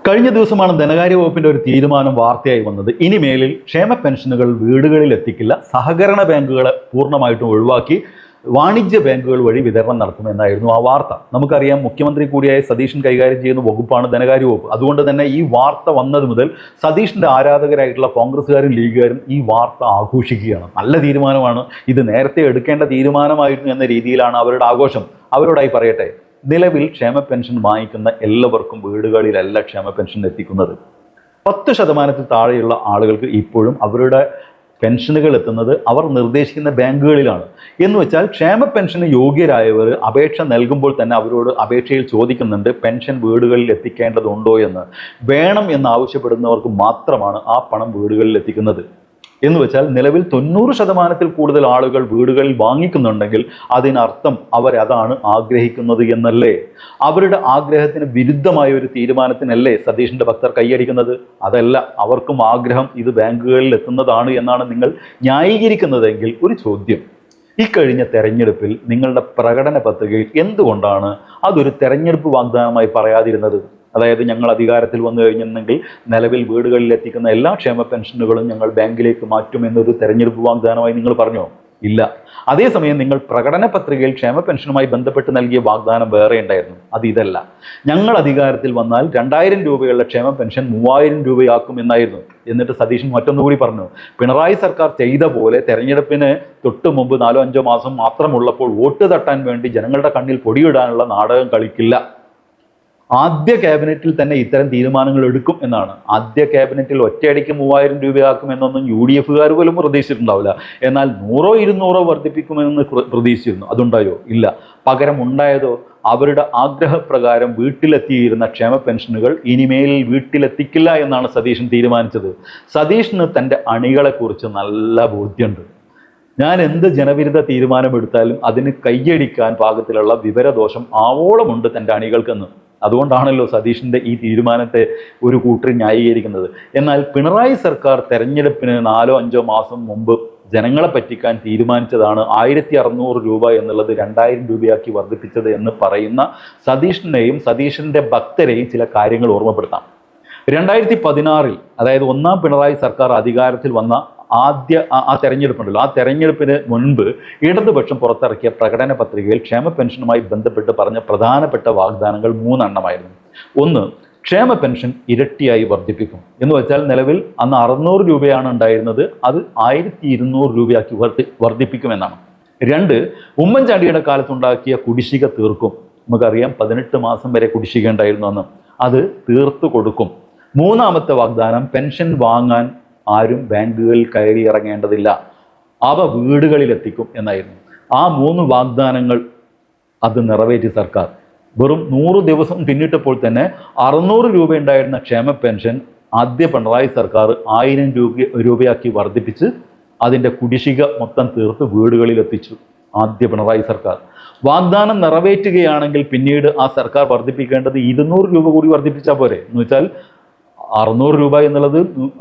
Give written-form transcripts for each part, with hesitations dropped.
കഴിഞ്ഞ ദിവസമാണ് ധനകാര്യ വകുപ്പിന്റെ ഒരു തീരുമാനം വാർത്തയായി വന്നത്. ഇനിമേലിൽ ക്ഷേമ പെൻഷനുകൾ വീടുകളിൽ എത്തിക്കില്ല, സഹകരണ ബാങ്കുകളെ പൂർണ്ണമായിട്ടും ഒഴിവാക്കി വാണിജ്യ ബാങ്കുകൾ വഴി വിതരണം നടത്തുമെന്നായിരുന്നു ആ വാർത്ത. നമുക്കറിയാം, മുഖ്യമന്ത്രി കൂടിയായ സതീശൻ കൈകാര്യം ചെയ്യുന്ന വകുപ്പാണ് ധനകാര്യ വകുപ്പ്. അതുകൊണ്ട് തന്നെ ഈ വാർത്ത വന്നത് മുതൽ സതീഷിന്റെ ആരാധകരായിട്ടുള്ള കോൺഗ്രസ്സുകാരും ലീഗുകാരും ഈ വാർത്ത ആഘോഷിക്കുകയാണ്. നല്ല തീരുമാനമാണ്, ഇത് നേരത്തെ എടുക്കേണ്ട തീരുമാനമായിരുന്നു എന്ന രീതിയിലാണ് അവരുടെ ആഘോഷം. അവരോടായി പറയട്ടെ, നിലവിൽ ക്ഷേമ പെൻഷൻ വാങ്ങിക്കുന്ന എല്ലാവർക്കും വീടുകളിലല്ല ക്ഷേമ പെൻഷൻ എത്തിക്കുന്നത്. 10% താഴെയുള്ള ആളുകൾക്ക് ഇപ്പോഴും അവരുടെ പെൻഷനുകൾ എത്തുന്നത് അവർ നിർദ്ദേശിക്കുന്ന ബാങ്കുകളിലാണ്. എന്ന് വെച്ചാൽ ക്ഷേമ പെൻഷന് യോഗ്യരായവർ അപേക്ഷ നൽകുമ്പോൾ തന്നെ അവരോട് അപേക്ഷയിൽ ചോദിക്കുന്നുണ്ട് പെൻഷൻ വീടുകളിൽ എത്തിക്കേണ്ടതുണ്ടോ എന്ന്. വേണം എന്ന് ആവശ്യപ്പെടുന്നവർക്ക് മാത്രമാണ് ആ പണം വീടുകളിൽ എത്തിക്കുന്നത്. എന്ന് വെച്ചാൽ നിലവിൽ 90% കൂടുതൽ ആളുകൾ വീടുകളിൽ വാങ്ങിക്കുന്നുണ്ടെങ്കിൽ അതിനർത്ഥം അവരതാണ് ആഗ്രഹിക്കുന്നത് എന്നല്ലേ? അവരുടെ ആഗ്രഹത്തിന് വിരുദ്ധമായ ഒരു തീരുമാനത്തിനല്ലേ സതീഷിന്റെ ഭക്തർ കൈയടിക്കുന്നത്? അതല്ല, അവർക്കും ആഗ്രഹം ഇത് ബാങ്കുകളിൽ എത്തുന്നതാണ് എന്നാണ് നിങ്ങൾ ന്യായീകരിക്കുന്നതെങ്കിൽ ഒരു ചോദ്യം: ഇക്കഴിഞ്ഞ തെരഞ്ഞെടുപ്പിൽ നിങ്ങളുടെ പ്രകടന പത്രികയിൽ എന്തുകൊണ്ടാണ് അതൊരു തെരഞ്ഞെടുപ്പ് വാഗ്ദാനമായി പറയാതിരുന്നത്? അതായത്, ഞങ്ങൾ അധികാരത്തിൽ വന്നു കഴിഞ്ഞിട്ടുണ്ടെങ്കിൽ നിലവിൽ വീടുകളിൽ എത്തിക്കുന്ന എല്ലാ ക്ഷേമ പെൻഷനുകളും ഞങ്ങൾ ബാങ്കിലേക്ക് മാറ്റുമെന്നൊരു തെരഞ്ഞെടുപ്പ് വാഗ്ദാനമായി നിങ്ങൾ പറഞ്ഞോ? ഇല്ല. അതേസമയം നിങ്ങൾ പ്രകടന പത്രികയിൽ ക്ഷേമ പെൻഷനുമായി ബന്ധപ്പെട്ട് നൽകിയ വാഗ്ദാനം വേറെ ഉണ്ടായിരുന്നു. അത് ഇതല്ല. ഞങ്ങൾ അധികാരത്തിൽ വന്നാൽ 2000 രൂപയുള്ള ക്ഷേമ പെൻഷൻ 3000 രൂപയാക്കും എന്നായിരുന്നു. എന്നിട്ട് സതീശൻ മറ്റൊന്നുകൂടി പറഞ്ഞു, പിണറായി സർക്കാർ ചെയ്ത പോലെ തെരഞ്ഞെടുപ്പിന് തൊട്ട് മുമ്പ് 4-5 മാസം മാത്രമുള്ളപ്പോൾ വോട്ട് തട്ടാൻ വേണ്ടി ജനങ്ങളുടെ കണ്ണിൽ പൊടിയിടാനുള്ള നാടകം കളിക്കില്ല. ആദ്യ ക്യാബിനറ്റിൽ തന്നെ ഇത്തരം തീരുമാനങ്ങൾ എടുക്കും എന്നാണ്. ആദ്യ ക്യാബിനറ്റിൽ ഒറ്റയടിക്ക് 3000 രൂപയാക്കും എന്നൊന്നും UDF-കാർ പോലും പ്രതീക്ഷിച്ചിട്ടുണ്ടാവില്ല. എന്നാൽ 100-200 വർദ്ധിപ്പിക്കുമെന്ന് പ്രതീക്ഷിച്ചിരുന്നു. അതുണ്ടായോ? ഇല്ല. പകരം ഉണ്ടായതോ? അവരുടെ ആഗ്രഹപ്രകാരം വീട്ടിലെത്തിയിരുന്ന ക്ഷേമ പെൻഷനുകൾ ഇനിമേൽ വീട്ടിലെത്തിക്കില്ല എന്നാണ് സതീശൻ തീരുമാനിച്ചത്. സതീഷിന് തൻ്റെ അണികളെക്കുറിച്ച് നല്ല ബോധ്യമുണ്ട്. ഞാൻ എന്ത് ജനവിരുദ്ധ തീരുമാനമെടുത്താലും അതിന് കയ്യടിക്കാൻ പാകത്തിലുള്ള വിവരദോഷം ആവോളമുണ്ട് തൻ്റെ അണികൾക്കെന്ന്. അതുകൊണ്ടാണല്ലോ സതീഷിന്റെ ഈ തീരുമാനത്തെ ഒരു കൂട്ടർ ന്യായീകരിക്കുന്നത്. എന്നാൽ പിണറായി സർക്കാർ തെരഞ്ഞെടുപ്പിന് 4-5 മാസം മുമ്പ് ജനങ്ങളെ പറ്റിക്കാൻ തീരുമാനിച്ചതാണ് 1600 രൂപ എന്നുള്ളത് 2000 രൂപയാക്കി വർദ്ധിപ്പിച്ചത് എന്ന് പറയുന്ന സതീഷിനെയും സതീഷിന്റെ ഭക്തരെയും ചില കാര്യങ്ങൾ ഓർമ്മപ്പെടുത്താം. 2016-ൽ, അതായത് 1ാം പിണറായി സർക്കാർ അധികാരത്തിൽ വന്ന ആ തെരഞ്ഞെടുപ്പുണ്ടല്ലോ, ആ തെരഞ്ഞെടുപ്പിന് മുൻപ് ഇടതുപക്ഷം പുറത്തിറക്കിയ പ്രകടന പത്രികയിൽ ക്ഷേമ പെൻഷനുമായി ബന്ധപ്പെട്ട് പറഞ്ഞ പ്രധാനപ്പെട്ട വാഗ്ദാനങ്ങൾ 3 എണ്ണമായിരുന്നു. ഒന്ന്, ക്ഷേമ പെൻഷൻ ഇരട്ടിയായി വർദ്ധിപ്പിക്കും. എന്ന് വെച്ചാൽ നിലവിൽ അന്ന് 600 രൂപയാണ് ഉണ്ടായിരുന്നത്, അത് 1200 രൂപയാക്കി വർദ്ധിപ്പിക്കുമെന്നാണ്. 2, ഉമ്മൻചാണ്ടിയുടെ കാലത്തുണ്ടാക്കിയ കുടിശ്ശിക തീർക്കും. നമുക്കറിയാം 18 മാസം വരെ കുടിശ്ശിക ഉണ്ടായിരുന്നു അന്ന്, അത് തീർത്തു കൊടുക്കും. 3ാമത്തെ വാഗ്ദാനം, പെൻഷൻ വാങ്ങാൻ ആരും ബാങ്കുകളിൽ കയറി ഇറങ്ങേണ്ടതില്ല, അവ വീടുകളിൽ എത്തിക്കും എന്നായിരുന്നു. ആ 3 വാഗ്ദാനങ്ങൾ അത് നിറവേറ്റി സർക്കാർ. വെറും 100 ദിവസം പിന്നിട്ടപ്പോൾ തന്നെ 600 രൂപ ഉണ്ടായിരുന്ന ക്ഷേമ പെൻഷൻ ആദ്യ പിണറായി സർക്കാർ 1000 രൂപയാക്കി വർദ്ധിപ്പിച്ച് അതിൻ്റെ കുടിശ്ശിക മൊത്തം തീർത്ത് വീടുകളിൽ എത്തിച്ചു ആദ്യ പിണറായി സർക്കാർ. വാഗ്ദാനം നിറവേറ്റുകയാണെങ്കിൽ പിന്നീട് ആ സർക്കാർ വർദ്ധിപ്പിക്കേണ്ടത് 200 രൂപ കൂടി വർദ്ധിപ്പിച്ചാൽ പോരെ? എന്ന് വെച്ചാൽ 600 രൂപ എന്നുള്ളത്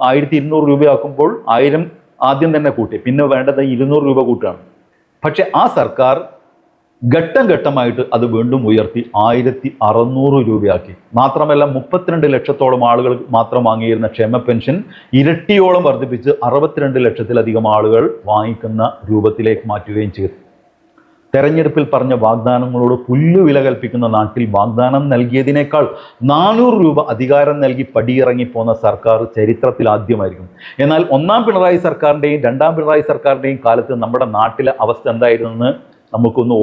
1200 രൂപയാക്കുമ്പോൾ 1000 ആദ്യം തന്നെ കൂട്ടി, പിന്നെ വേണ്ടത് 200 രൂപ കൂട്ടുകയാണ്. പക്ഷെ ആ സർക്കാർ ഘട്ടം ഘട്ടമായിട്ട് അത് വീണ്ടും ഉയർത്തി 1600 രൂപയാക്കി. മാത്രമല്ല 32 ലക്ഷത്തോളം ആളുകൾ മാത്രം വാങ്ങിയിരുന്ന ക്ഷേമ പെൻഷൻ ഇരട്ടിയോളം വർദ്ധിപ്പിച്ച് 62 ലക്ഷത്തിലധികം ആളുകൾ വാങ്ങിക്കുന്ന രൂപത്തിലേക്ക് മാറ്റുകയും ചെയ്തു. തെരഞ്ഞെടുപ്പിൽ പറഞ്ഞ വാഗ്ദാനങ്ങളോട് പുല്ലുവില കൽപ്പിക്കുന്ന നാട്ടിൽ വാഗ്ദാനം നൽകിയതിനേക്കാൾ 400 രൂപ അധികാരം നൽകി പടിയിറങ്ങിപ്പോന്ന സർക്കാർ ചരിത്രത്തിൽ ആദ്യമായിരിക്കും. എന്നാൽ 1ാം പിണറായി സർക്കാരിൻ്റെയും 2ാം പിണറായി സർക്കാരിൻ്റെയും കാലത്ത് നമ്മുടെ നാട്ടിലെ അവസ്ഥ എന്തായിരുന്നെന്ന് നമുക്കൊന്ന്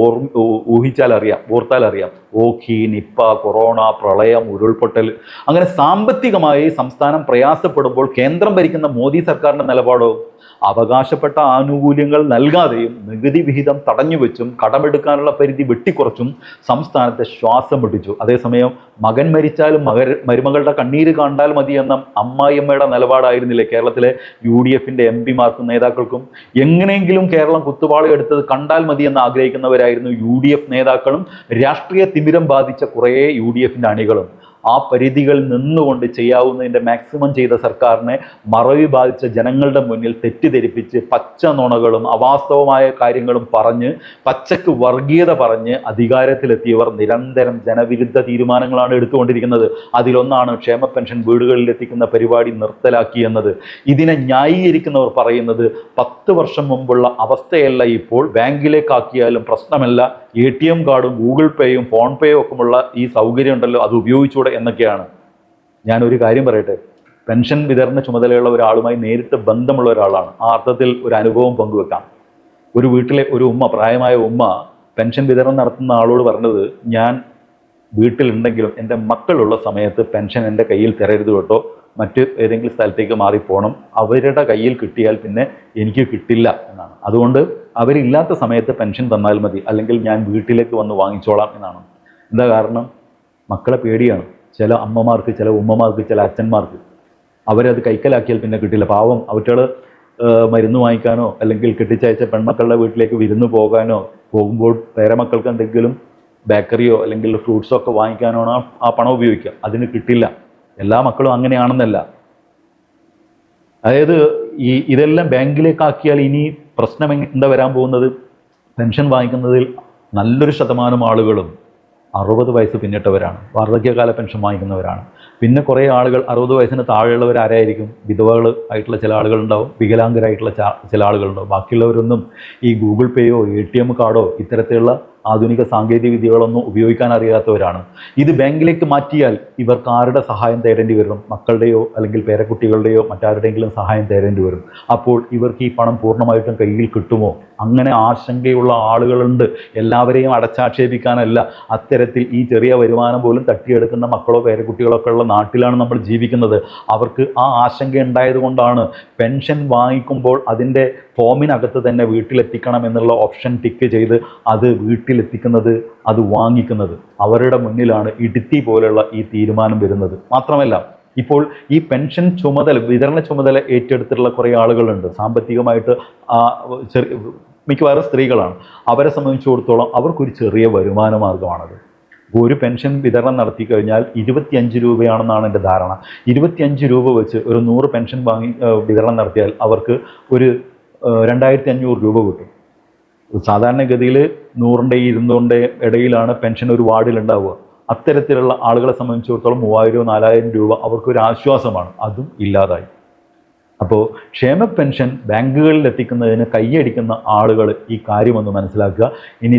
ഓർത്താൽ അറിയാം. ഓഖി, നിപ്പ, കൊറോണ, പ്രളയം, ഉരുൾപൊട്ടൽ, അങ്ങനെ സാമ്പത്തികമായി സംസ്ഥാനം പ്രയാസപ്പെടുമ്പോൾ കേന്ദ്രം ഭരിക്കുന്ന മോദി സർക്കാരിൻ്റെ നിലപാടോ? അവകാശപ്പെട്ട ആനുകൂല്യങ്ങൾ നൽകാതെയും നികുതി വിഹിതം തടഞ്ഞുവെച്ചും കടമെടുക്കാനുള്ള പരിധി വെട്ടിക്കുറച്ചും സംസ്ഥാനത്തെ ശ്വാസം മുട്ടിച്ചു. അതേസമയം മകൻ മരിച്ചാലും മരുമകളുടെ കണ്ണീര് കണ്ടാൽ മതി എന്ന അമ്മായിയമ്മയുടെ നിലപാടായിരുന്നില്ലേ കേരളത്തിലെ UDF-ന്റെ MP-മാർക്കും നേതാക്കൾക്കും? എങ്ങനെയെങ്കിലും കേരളം കുത്തുപാള എടുത്തത് കണ്ടാൽ മതി എന്ന് ആഗ്രഹിക്കുന്നവരായിരുന്നു UDF നേതാക്കളും രാഷ്ട്രീയ തിമിരം ബാധിച്ച കുറേ UDF-ന്റെ അണികളും. ആ പരിധികളിൽ നിന്നുകൊണ്ട് ചെയ്യാവുന്നതിൻ്റെ മാക്സിമം ചെയ്ത സർക്കാരിനെ മറവി ബാധിച്ച ജനങ്ങളുടെ മുന്നിൽ തെറ്റിദ്ധരിപ്പിച്ച് പച്ച നുണകളും അവാസ്തവമായ കാര്യങ്ങളും പറഞ്ഞ് പച്ചക്ക് വർഗീയത പറഞ്ഞ് അധികാരത്തിലെത്തിയവർ നിരന്തരം ജനവിരുദ്ധ തീരുമാനങ്ങളാണ് എടുത്തുകൊണ്ടിരിക്കുന്നത്. അതിലൊന്നാണ് ക്ഷേമ പെൻഷൻ വീടുകളിൽ എത്തിക്കുന്ന പരിപാടി നിർത്തലാക്കി എന്നത്. ഇതിനെ ന്യായീകരിക്കുന്നവർ പറയുന്നത് 10 വർഷം മുമ്പുള്ള അവസ്ഥയല്ല ഇപ്പോൾ, ബാങ്കിലേക്കാക്കിയാലും പ്രശ്നമല്ല, ATM കാർഡും ഗൂഗിൾ പേയും ഫോൺ പേയും ഒക്കെയുള്ള ഈ സൗകര്യം ഉണ്ടല്ലോ, അത് ഉപയോഗിച്ചൂടെ എന്നൊക്കെയാണ്. ഞാനൊരു കാര്യം പറയട്ടെ, പെൻഷൻ വിതരണ ചുമതലയുള്ള ഒരാളുമായി നേരിട്ട് ബന്ധമുള്ള ഒരാളാണ്. ആ അർത്ഥത്തിൽ ഒരു അനുഭവം പങ്കുവെക്കാം. ഒരു വീട്ടിലെ ഒരു ഉമ്മ, പ്രായമായ ഉമ്മ, പെൻഷൻ വിതരണം നടത്തുന്ന ആളോട് പറഞ്ഞത്, ഞാൻ വീട്ടിലുണ്ടെങ്കിലും എൻ്റെ മക്കളുള്ള സമയത്ത് പെൻഷൻ എൻ്റെ കയ്യിൽ തരരുത് കേട്ടോ, മറ്റ് ഏതെങ്കിലും സ്ഥലത്തേക്ക് മാറിപ്പോകണം, അവരുടെ കയ്യിൽ കിട്ടിയാൽ പിന്നെ എനിക്ക് കിട്ടില്ല എന്നാണ്. അതുകൊണ്ട് അവരില്ലാത്ത സമയത്ത് പെൻഷൻ തന്നാൽ മതി, അല്ലെങ്കിൽ ഞാൻ വീട്ടിലേക്ക് വന്ന് വാങ്ങിച്ചോളാം എന്നാണ്. എന്താ കാരണം? മക്കളെ പേടിയാണ്. ചില അമ്മമാർക്ക്, ചില ഉമ്മമാർക്ക്, ചില അച്ഛന്മാർക്ക് അവരത് കൈക്കലാക്കിയാൽ പിന്നെ കിട്ടില്ല. പാവം അവറ്റകൾ മരുന്ന് വാങ്ങിക്കാനോ അല്ലെങ്കിൽ കെട്ടിച്ചയച്ച പെൺമക്കളുടെ വീട്ടിലേക്ക് വിരുന്ന് പോകാനോ പോകുമ്പോൾ പേരമക്കൾക്ക് എന്തെങ്കിലും ബേക്കറിയോ അല്ലെങ്കിൽ ഫ്രൂട്ട്സോ ഒക്കെ വാങ്ങിക്കാനോ ആ പണം ഉപയോഗിക്കുക. അതിന് കിട്ടില്ല. എല്ലാ മക്കളും അങ്ങനെയാണെന്നല്ല. അതായത് ഇതെല്ലാം ബാങ്കിലേക്കാക്കിയാൽ ഇനി പ്രശ്നം എന്താ വരാൻ പോകുന്നത്? പെൻഷൻ വാങ്ങിക്കുന്നതിൽ നല്ലൊരു ശതമാനം ആളുകളും 60 വയസ്സ് പിന്നിട്ടവരാണ്, വാർദ്ധക്യകാല പെൻഷൻ വാങ്ങിക്കുന്നവരാണ്. പിന്നെ കുറേ ആളുകൾ 60 വയസ്സിന് താഴെയുള്ളവർ ആരായിരിക്കും? വിധവകൾ ആയിട്ടുള്ള ചില ആളുകളുണ്ടാവും, വികലാംഗരായിട്ടുള്ള ചില ആളുകളുണ്ടാവും. ബാക്കിയുള്ളവരൊന്നും ഈ ഗൂഗിൾ പേയോ ATM കാർഡോ ഇത്തരത്തിലുള്ള ആധുനിക സാങ്കേതിക വിദ്യകളൊന്നും ഉപയോഗിക്കാൻ അറിയാത്തവരാണ്. ഇത് ബാങ്കിലേക്ക് മാറ്റിയാൽ ഇവർക്ക് ആരുടെ സഹായം തേടേണ്ടി വരും? മക്കളുടെയോ അല്ലെങ്കിൽ പേരക്കുട്ടികളുടെയോ മറ്റാരുടെയെങ്കിലും സഹായം തേടേണ്ടി വരും. അപ്പോൾ ഇവർക്ക് ഈ പണം പൂർണ്ണമായിട്ടും കയ്യിൽ കിട്ടുമോ? അങ്ങനെ ആശങ്കയുള്ള ആളുകളുണ്ട്. എല്ലാവരെയും അടച്ചാക്ഷേപിക്കാനല്ല, അത്തരത്തിൽ ഈ ചെറിയ വരുമാനം പോലും തട്ടിയെടുക്കുന്ന മക്കളോ പേരക്കുട്ടികളോ ഒക്കെ ഉള്ള നാട്ടിലാണ് നമ്മൾ ജീവിക്കുന്നത്. അവർക്ക് ആ ആശങ്ക ഉണ്ടായതുകൊണ്ടാണ് പെൻഷൻ വാങ്ങിക്കുമ്പോൾ അതിൻ്റെ ഫോമിനകത്ത് തന്നെ വീട്ടിലെത്തിക്കണം എന്നുള്ള ഓപ്ഷൻ ടിക്ക് ചെയ്ത് അത് വീട്ടിലെത്തിക്കുന്നത്, അത് വാങ്ങിക്കുന്നത്. അവരുടെ മുന്നിലാണ് ഇടുത്തി പോലെയുള്ള ഈ തീരുമാനം വരുന്നത്. മാത്രമല്ല, ഇപ്പോൾ ഈ പെൻഷൻ ചുമതല, വിതരണ ചുമതല ഏറ്റെടുത്തിട്ടുള്ള കുറേ ആളുകളുണ്ട്. സാമ്പത്തികമായിട്ട് മിക്കവാറും സ്ത്രീകളാണ്. അവരെ സംബന്ധിച്ചിടത്തോളം അവർക്കൊരു ചെറിയ വരുമാന മാർഗമാണത്. ഒരു പെൻഷൻ വിതരണം നടത്തി കഴിഞ്ഞാൽ 25 രൂപയാണെന്നാണ് എൻ്റെ ധാരണ. 25 രൂപ വെച്ച് ഒരു 100 പെൻഷൻ വിതരണം നടത്തിയാൽ അവർക്ക് ഒരു 2500 രൂപ കിട്ടും. സാധാരണഗതിയിൽ 100ൻ്റെയും 200ൻ്റെയും ഇടയിലാണ് പെൻഷൻ ഒരു വാർഡിലുണ്ടാവുക. അത്തരത്തിലുള്ള ആളുകളെ സംബന്ധിച്ചിടത്തോളം 3000 4000 രൂപ അവർക്കൊരു ആശ്വാസമാണ്. അതും ഇല്ലാതായി. അപ്പോൾ ക്ഷേമ പെൻഷൻ ബാങ്കുകളിൽ എത്തിക്കുന്നതിന് കൈയടിക്കുന്ന ആളുകൾ ഈ കാര്യമൊന്ന് മനസ്സിലാക്കുക. ഇനി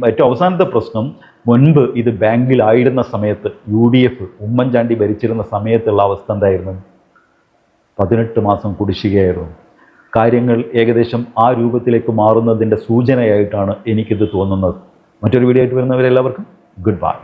ഏറ്റവും അവസാനത്തെ പ്രശ്നം, മുൻപ് ഇത് ബാങ്കിലായിരുന്ന സമയത്ത് UDF ഉമ്മൻചാണ്ടി ഭരിച്ചിരുന്ന സമയത്തുള്ള അവസ്ഥ എന്തായിരുന്നു? 18 മാസം കുടിശ്ശികയായിരുന്നു. കാര്യങ്ങൾ ഏകദേശം ആ രൂപത്തിലേക്ക് മാറുന്നതിൻ്റെ സൂചനയായിട്ടാണ് എനിക്കിത് തോന്നുന്നത്. മറ്റൊരു വീഡിയോ ആയിട്ട് വരുന്നവരെല്ലാവർക്കും ഗുഡ് ബൈ.